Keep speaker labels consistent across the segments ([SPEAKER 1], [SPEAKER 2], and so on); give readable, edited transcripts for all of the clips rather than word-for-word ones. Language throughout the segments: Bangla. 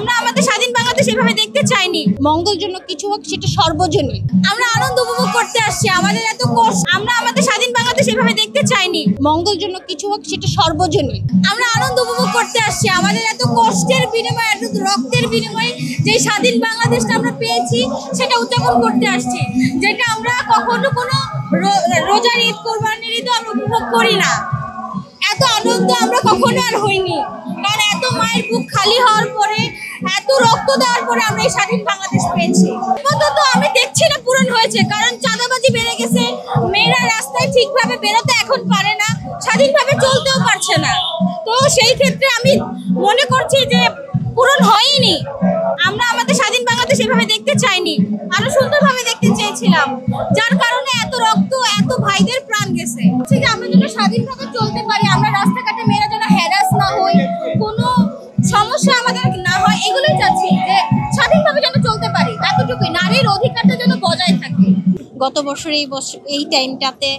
[SPEAKER 1] আমরা আমাদের স্বাধীন বাংলাদেশ এভাবে দেখতে চাইনি।
[SPEAKER 2] মঙ্গল জন্য কিছু হোক, সেটা সর্বজনীন।
[SPEAKER 1] আমরা আনন্দ উপভোগ করতে আসছি, আমাদের এত কষ্ট। আমরা আমাদের স্বাধীন বাংলাদেশ এভাবে দেখতে চাইনি।
[SPEAKER 2] মঙ্গল জন্য কিছু হোক, সেটা সর্বজনীন।
[SPEAKER 1] আমরা আনন্দ উপভোগ করতে আসছি, আমাদের এত কষ্টের বিনিময়ে, এত রক্তের বিনিময়ে যে স্বাধীন বাংলাদেশটা আমরা পেয়েছি সেটা উদযাপন করতে আসছি, যেটা আমরা কখনো কোনো রোজার ঈদ, কোরবানির ঈদও আমরা উপভোগ করি না। এত আনন্দ আমরা কখনো আর হইনি, কারণ এত মায়ের বুক খালি হওয়ার পরে, এত রক্ত দেওয়ার পরে আমরা এই স্বাধীন বাংলাদেশ পেয়েছি। অন্তত আমি দেখছি না পূরণ হয়েছে, কারণ চাঁদাবাজি বেড়ে গেছে, মেয়েরা রাস্তায় ঠিকভাবে বেরোতে এখন পারে না, স্বাধীনভাবে চলতেও পারছে না। তো সেই ক্ষেত্রে আমি মনে করছি যে পূরণ হয়নি। আমরা আমাদের স্বাধীন বাংলাদেশ এভাবে দেখতে চাইনি, আরো সুন্দরভাবে দেখতে চেয়েছিলাম, যার কারণে এত রক্ত, এত ভাইদের প্রাণ গেছে। ঠিক আমরা যেন স্বাধীনভাবে চলতে পারি, আমরা রাস্তাঘাটে মেয়েরা যেন হ্যারাস না হই, কোনো সমস্যা আমাদের না হয়, এগুলোই চাচ্ছি, যে স্বাধীনভাবে যেন চলতে পারি, এতটুকুই। নারীর অধিকারটা যেন বজায় থাকে।
[SPEAKER 2] গত বছর এই টাইমটাতে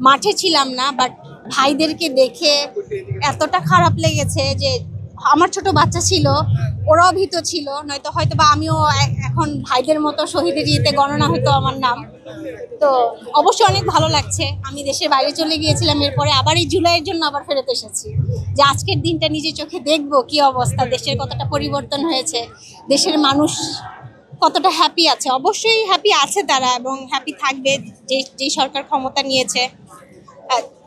[SPEAKER 2] মাঠে ছিলাম না, বাট ভাইদেরকে দেখে এতটা খারাপ লেগেছে যে আমার ছোট বাচ্চা ছিল, ওরাও ভীত ছিল, নয়তো হয়তো বা আমিও এখন ভাইদের মতো শহীদের ইয়েতে গণনা হতো আমার নাম। তো অবশ্যই অনেক ভালো লাগছে। আমি দেশের বাইরে চলে গিয়েছিলাম, এরপরে আবার এই জুলাইয়ের জন্য আবার ফেরত এসেছি, যে আজকের দিনটা নিজের চোখে দেখবো কি অবস্থা, দেশের কতটা পরিবর্তন হয়েছে, দেশের মানুষ কতটা হ্যাপি আছে। অবশ্যই হ্যাপি আছে তারা, এবং হ্যাপি থাকবে। যে সরকার ক্ষমতা নিয়েছে,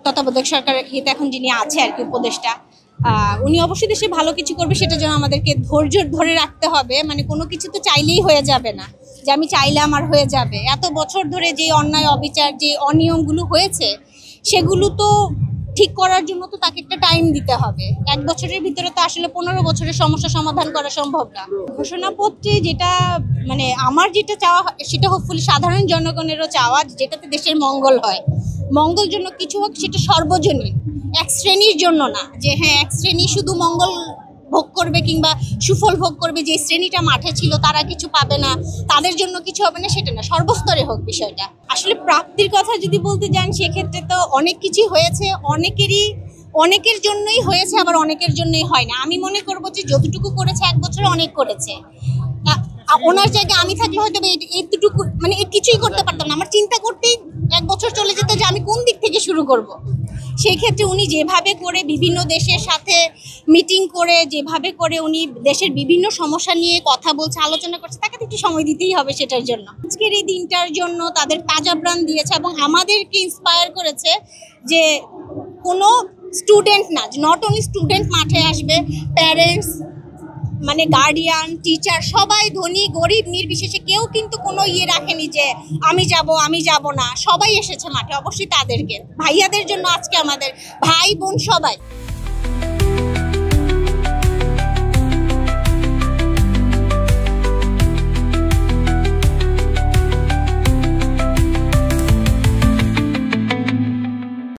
[SPEAKER 2] তত্ত্বাবধায়ক সরকারের হিতে এখন যিনি আছে আর কি, উপদেষ্টা, উনি অবশ্যই দেশে ভালো কিছু করবে, সেটার জন্য আমাদেরকে ধৈর্য ধরে রাখতে হবে। মানে কোনো কিছু তো চাইলেই হয়ে যাবে না, যে আমি চাইলে আমার হয়ে যাবে। এত বছর ধরে যে অন্যায়, অবিচার, যে অনিয়মগুলো হয়েছে, সেগুলো তো ঠিক করার জন্য তো তাকে একটা টাইম দিতে হবে। 1 বছরের ভিতরে তো আসলে 15 বছরের সমস্যা সমাধান করা সম্ভব না। ঘোষণাপত্রে যেটা, মানে আমার যেটা চাওয়া, সেটা হোপফুলি সাধারণ জনগণেরও চাওয়া, যেটাতে দেশের মঙ্গল হয়। মঙ্গল জন্য কিছু হোক, সেটা সর্বজনীন, এক শ্রেণীর জন্য না, যে হ্যাঁ এক শ্রেণী শুধু মঙ্গল ভোগ করবে কিংবা সুফল ভোগ করবে, যে শ্রেণীটা মাঠে ছিল তারা কিছু পাবে না, তাদের জন্য কিছু হবে না, সেটা না, সর্বস্তরে হোক বিষয়টা। আসলে প্রাপ্তির কথা যদি বলতে যান, সেক্ষেত্রে তো অনেক কিছুই হয়েছে, অনেকের জন্যই হয়েছে, আবার অনেকের জন্যই হয় না। আমি মনে করবো যে যতটুকু করেছে 1 বছরে অনেক করেছে। ওনার জায়গায় আমি থাকলে হয়তো এইটুকু, মানে কিছুই করতে পারতাম না। আমার চিন্তা করতেই 1 বছর চলে যেত যে আমি কোন দিক থেকে শুরু করব। সেই ক্ষেত্রে উনি যেভাবে করে বিভিন্ন দেশের সাথে মিটিং করে, যেভাবে করে উনি দেশের বিভিন্ন সমস্যা নিয়ে কথা বলছে, আলোচনা করছে, তাকে একটু সময় দিতেই হবে সেটার জন্য। আজকের এই দিনটার জন্য তাদের তাজা প্রাণ দিয়েছে এবং আমাদেরকে ইন্সপায়ার করেছে যে কোনো স্টুডেন্ট না, নট অনলি স্টুডেন্ট মাঠে আসবে, প্যারেন্টস, মানে গার্ডিয়ান, টিচার, সবাই, ধনী গরিব নির্বিশেষে কেউ কিন্তু কোনো রাখেনি যে আমি যাব না। সবাই এসেছে মাঠে, অবশ্যই তাদেরকে, ভাইয়াদের জন্য আজকে আমাদের ভাই বোন সবাই।